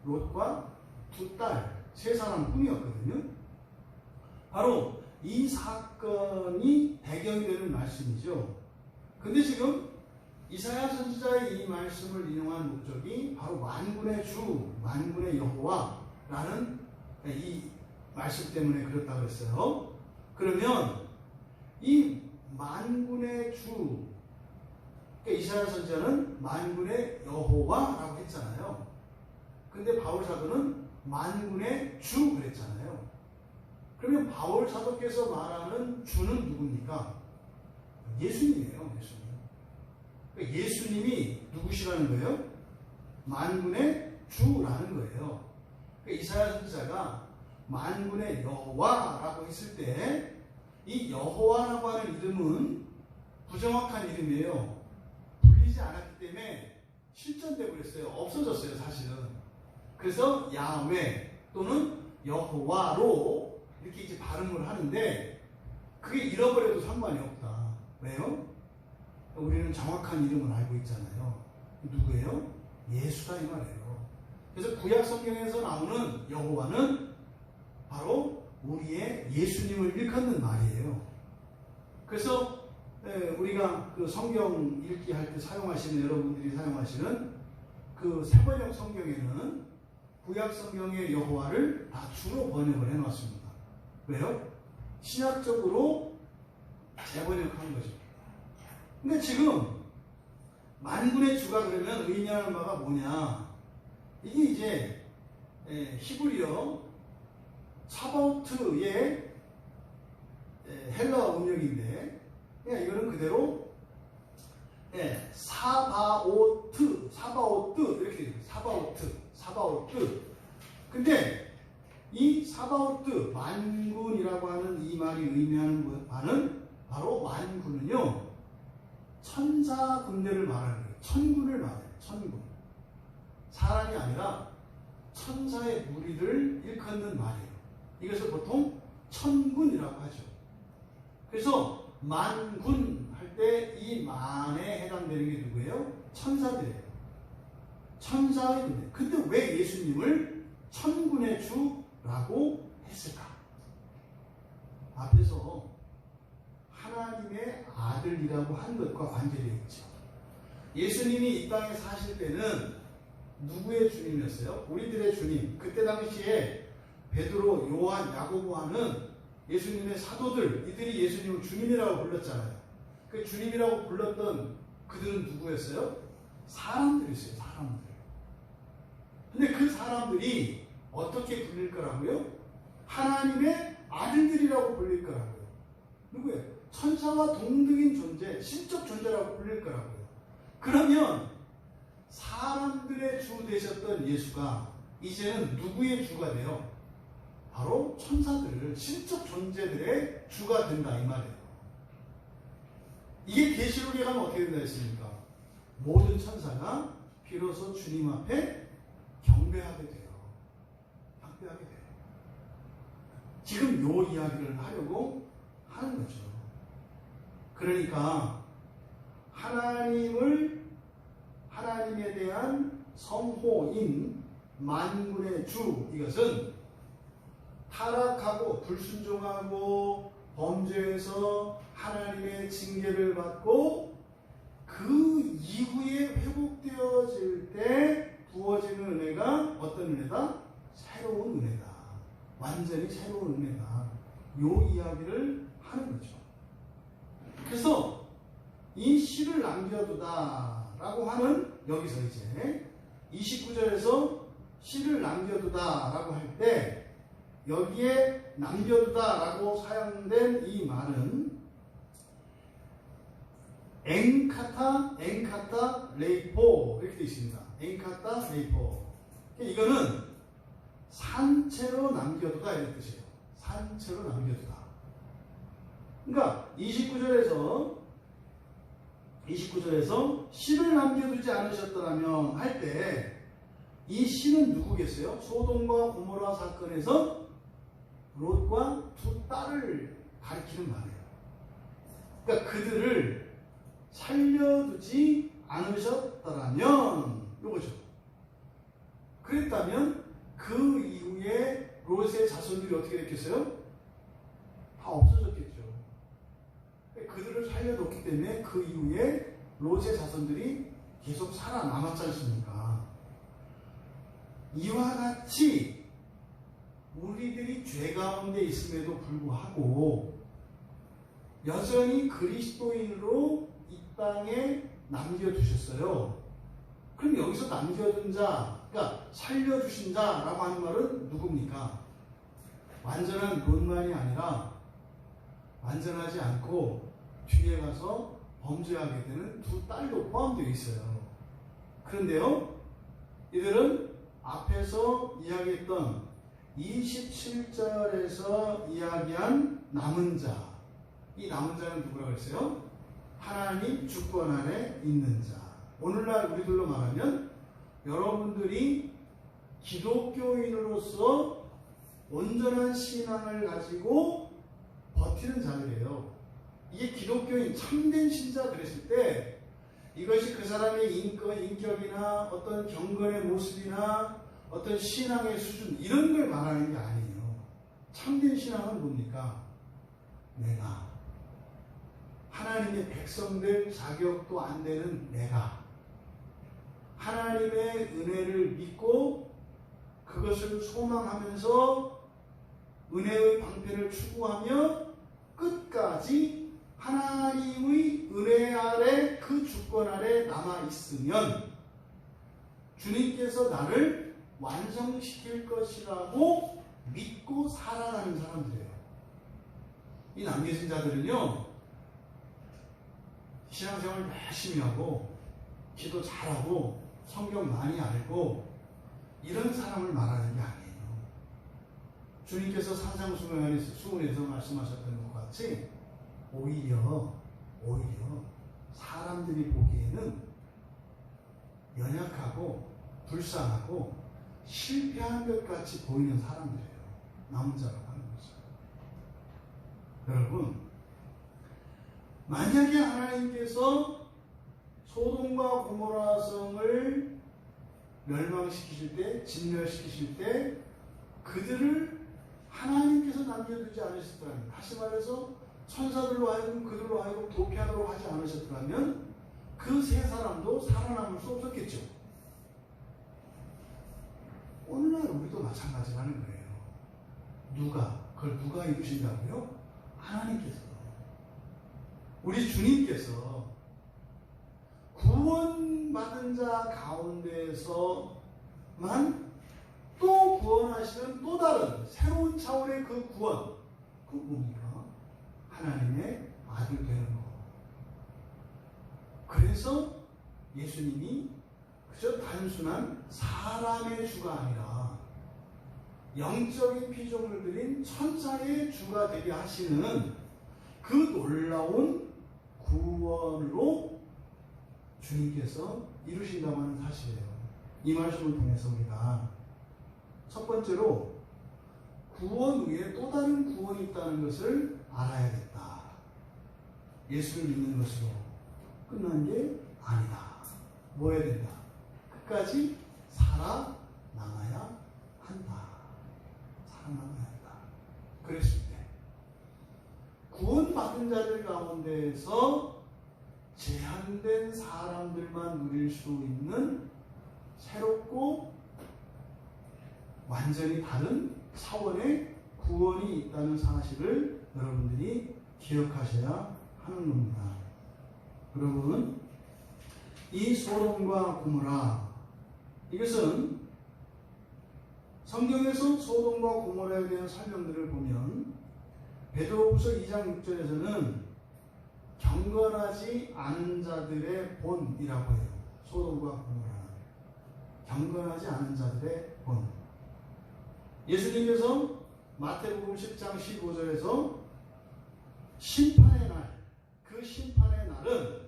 S1: 롯과 두 딸, 세 사람뿐이었거든요. 바로 이 사건이 배경이 되는 말씀이죠. 근데 지금 이사야 선지자의 이 말씀을 인용한 목적이 바로 만군의 주, 만군의 여호와라는 이 말씀 때문에 그렇다고 했어요. 그러면 이 만군의 주, 이사야 선지자는 만군의 여호와라고 했잖아요. 근데 바울 사도는 만군의 주 그랬잖아요. 그러면 바울 사도께서 말하는 주는 누굽니까? 예수님이에요. 예수님. 그러니까 예수님이 누구시라는 거예요? 만군의 주라는 거예요. 그러니까 이사야 선지자가 만군의 여호와라고 했을 때 이 여호와라고 하는 이름은 부정확한 이름이에요. 불리지 않았기 때문에 실전돼 버렸어요. 없어졌어요, 사실은. 그래서 야훼 또는 여호와로 이렇게 이제 발음을 하는데 그게 잃어버려도 상관이 없다. 왜요? 우리는 정확한 이름을 알고 있잖아요. 누구예요? 예수다 이 말이에요. 그래서 구약 성경에서 나오는 여호와는 바로 우리의 예수님을 일컫는 말이에요. 그래서 우리가 그 성경 읽기 할 때 사용하시는, 여러분들이 사용하시는 그 새번역 성경에는 구약 성경의 여호와를 다 주로 번역을 해놨습니다. 왜요? 신학적으로 재번역한 거죠. 근데 지금 만군의 주가 그러면 의미하는 바가 뭐냐? 이게 이제 히브리어 사바오트의 헬라어 음력인데, 이거는 그대로 사바오트 이렇게 돼요. 사바오트. 근데 이 사바오트, 만군이라고 하는 이 말이 의미하는 바는 바로 만군은요, 천사 군대를 말하는 거예요. 천군을 말해요. 천군. 사람이 아니라 천사의 무리를 일컫는 말이에요. 이것을 보통 천군이라고 하죠. 그래서 만군 할 때 이 만에 해당되는 게 누구예요? 천사들이에요. 천사의 군대. 근데 왜 예수님을 천군의 주라고 했을까? 앞에서 하나님의 아들이라고 한 것과 관계되어 있죠. 예수님이 이 땅에 사실 때는 누구의 주님이었어요? 우리들의 주님. 그때 당시에 베드로, 요한, 야고보하는 예수님의 사도들, 이들이 예수님을 주님이라고 불렀잖아요. 그 주님이라고 불렀던 그들은 누구였어요? 사람들이었어요. 사람들. 근데 그 사람들이 어떻게 불릴 거라고요? 하나님의 아들들이라고 불릴 거라고요. 누구예요? 천사와 동등인 존재, 신적 존재라고 불릴 거라고요. 그러면 사람들의 주 되셨던 예수가 이제는 누구의 주가 돼요? 바로 천사들, 신적 존재들의 주가 된다 이 말이에요. 이게 계시록에 가면 어떻게 된다 했습니까? 모든 천사가 비로소 주님 앞에 경배하게 돼요. 경배하게 돼요. 지금 요 이야기를 하려고 하는 거죠. 그러니까 하나님에 대한 성호인 만군의 주, 이것은 타락하고 불순종하고 범죄해서 하나님의 징계를 받고 그 이후에 회복되어질 때 부어지는 은혜가 어떤 은혜다? 새로운 은혜다. 완전히 새로운 은혜다. 요 이야기를 하는 거죠. 그래서 이 씨를 남겨두다 라고 하는, 여기서 이제 29절에서 씨를 남겨두다 라고 할 때 여기에 남겨두다 라고 사용된 이 말은 엔카타 레이포 이렇게 되어 있습니다. 엔카타 레이포. 이거는 산채로 남겨두다 이런 뜻이에요. 산채로 남겨두다. 그러니까 29절에서 씨를 남겨두지 않으셨더라면 할 때 이 씨는 누구겠어요? 소돔과 고모라 사건에서 롯과 두 딸을 가리키는 말이에요. 그러니까 그들을 살려두지 않으셨더라면 이거죠. 그랬다면 그 이후에 롯의 자손들이 어떻게 됐겠어요? 다 없어졌겠죠. 그들을 살려뒀기 때문에 그 이후에 롯의 자손들이 계속 살아남았지 않습니까? 이와 같이 우리들이 죄 가운데 있음에도 불구하고 여전히 그리스도인으로 이 땅에 남겨두셨어요. 그럼 여기서 남겨둔 자, 그러니까 살려주신 자라고 하는 말은 누굽니까? 완전한 롯만이 아니라 완전하지 않고 뒤에 가서 범죄하게 되는 두 딸도 포함되어 있어요. 그런데요, 이들은 앞에서 이야기했던 27절에서 이야기한 남은 자, 이 남은 자는 누구라고 했어요? 하나님 주권 아래 있는 자. 오늘날 우리들로 말하면 여러분들이 기독교인으로서 온전한 신앙을 가지고 버티는 자들이에요. 이게 기독교인 참된 신자 그랬을 때 이것이 그 사람의 인격이나 어떤 경건의 모습이나 어떤 신앙의 수준 이런 걸 말하는 게 아니에요. 참된 신앙은 뭡니까? 내가 하나님의 백성들 자격도 안 되는 내가 하나님의 은혜를 믿고 그것을 소망하면서 은혜의 방편을 추구하며 끝까지 하나님의 은혜 아래 그 주권 아래 남아있으면 주님께서 나를 완성시킬 것이라고 믿고 살아가는 사람들이에요. 이 남겨진 자들은요, 신앙생활 열심히 하고 기도 잘하고 성경 많이 알고 이런 사람을 말하는 게 아니에요. 주님께서 산상수훈에서 말씀하셨던 것 같이 오히려 사람들이 보기에는 연약하고 불쌍하고 실패한 것 같이 보이는 사람들이에요. 남은 자라고 하는 거죠. 여러분, 만약에 하나님께서 소돔과 고모라 성을 멸망시키실 때, 진멸시키실 때 그들을 하나님께서 남겨두지 않으셨더라면, 다시 말해서 천사들로 하여금 그들로 하여금 도피하도록 하지 않으셨더라면 그 세 사람도 살아남을 수 없었겠죠. 오늘날 우리도 마찬가지라는 거예요. 그걸 누가 이루신다고요? 하나님께서. 우리 주님께서 구원받은 자 가운데서만 또 구원하시는 또 다른 새로운 차원의 그 구원, 그 뭡니까? 하나님의 아들 되는 것. 그래서 예수님이 그저 단순한 사람의 주가 아니라 영적인 피조물을 드린 천사의 주가 되게 하시는 그 놀라운 구원으로 주님께서 이루신다고 하는 사실이에요. 이 말씀을 통해서 우리가 첫 번째로 구원 외에 또 다른 구원이 있다는 것을 알아야겠다. 예수를 믿는 것으로 끝난 게 아니다. 뭐 해야 된다? 끝까지 살아남아야 한다. 살아남아야 한다. 그랬을 때 구원받은 자들 가운데에서 제한된 사람들만 누릴 수 있는 새롭고 완전히 다른 차원의 구원이 있다는 사실을 여러분들이 기억하셔야 하는 겁니다. 여러분, 이 소돔과 고모라, 이것은 성경에서 소돔과 고모라에 대한 설명들을 보면 베드로후서 2장 6절에서는 경건하지 않은 자들의 본이라고 해요. 소돔과 고모라. 경건하지 않은 자들의 본. 예수님께서 마태복음 10장 15절에서 심판의 날, 그 심판의 날은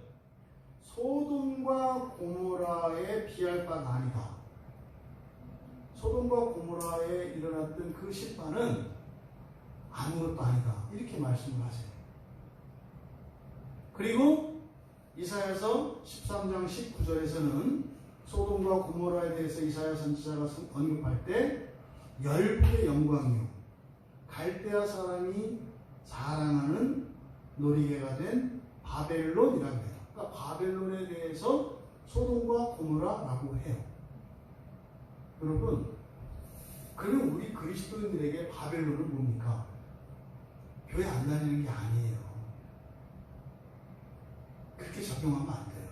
S1: 소돔과 고모라에 비할 바가 아니다. 소돔과 고모라에 일어났던 그 심판은 아무것도 아니다. 이렇게 말씀을 하세요. 그리고 이사야서 13장 19절에서는 소돔과 고모라에 대해서 이사야 선지자가 언급할 때 열국의 영광이요 갈대아 사람이 자랑하는 놀이개가 된 바벨론이라고 해요. 그러니까 바벨론에 대해서 소돔과 고모라라고 해요. 여러분, 그러면 우리 그리스도인들에게 바벨론은 뭡니까? 교회 안 다니는 게 아니에요. 그렇게 적용하면 안 돼요.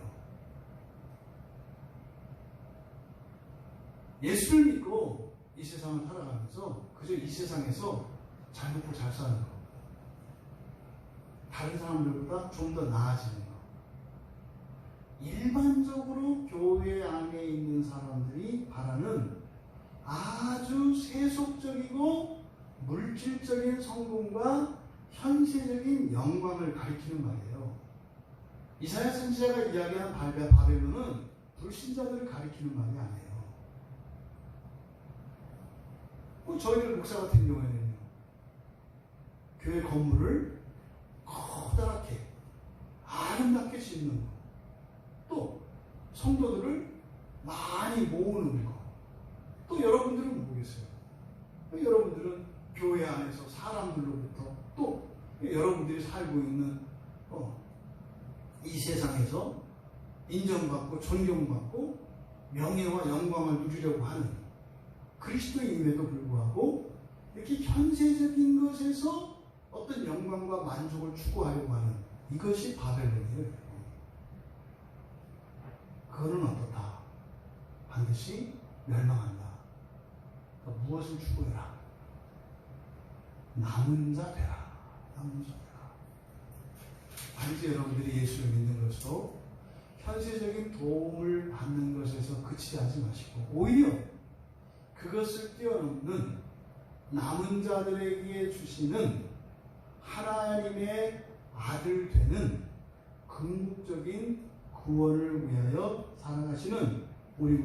S1: 예수를 믿고 이 세상을 살아가면서 그저 이 세상에서 잘 먹고 잘 사는 거, 다른 사람들보다 좀 더 나아지는 거, 일반적으로 교회 안에 있는 사람들이 바라는 아주 세속적이고 물질적인 성공과 현세적인 영광을 가리키는 말이에요. 이사야 선지자가 이야기한 바벨론은 불신자들을 가리키는 말이 아니에요. 저희들 목사 같은 경우에는요, 교회 건물을 커다랗게 아름답게 짓는 거, 또 성도들을 많이 모으는 거, 또 여러분들은 뭐겠어요? 여러분들은 교회 안에서 사람들로부터, 또 여러분들이 살고 있는 이 세상에서 인정받고 존경받고 명예와 영광을 누리려고 하는 그리스도인임에도 불구하고 이렇게 현세적인 것에서 어떤 영광과 만족을 추구하려고 하는 이것이 바벨론이에요. 그거는 어떻다? 반드시 멸망한다. 그러니까 무엇을 추구해라? 남은 자 되라. 남은 자 되라. 반드시 여러분들이 예수를 믿는 것으로 현세적인 도움을 받는 것에서 그치지 하지 마시고 오히려 그것을 뛰어넘는 남은 자들에게 주시는 하나님의 아들 되는 궁극적인 구원을 위하여 살아가시는 우리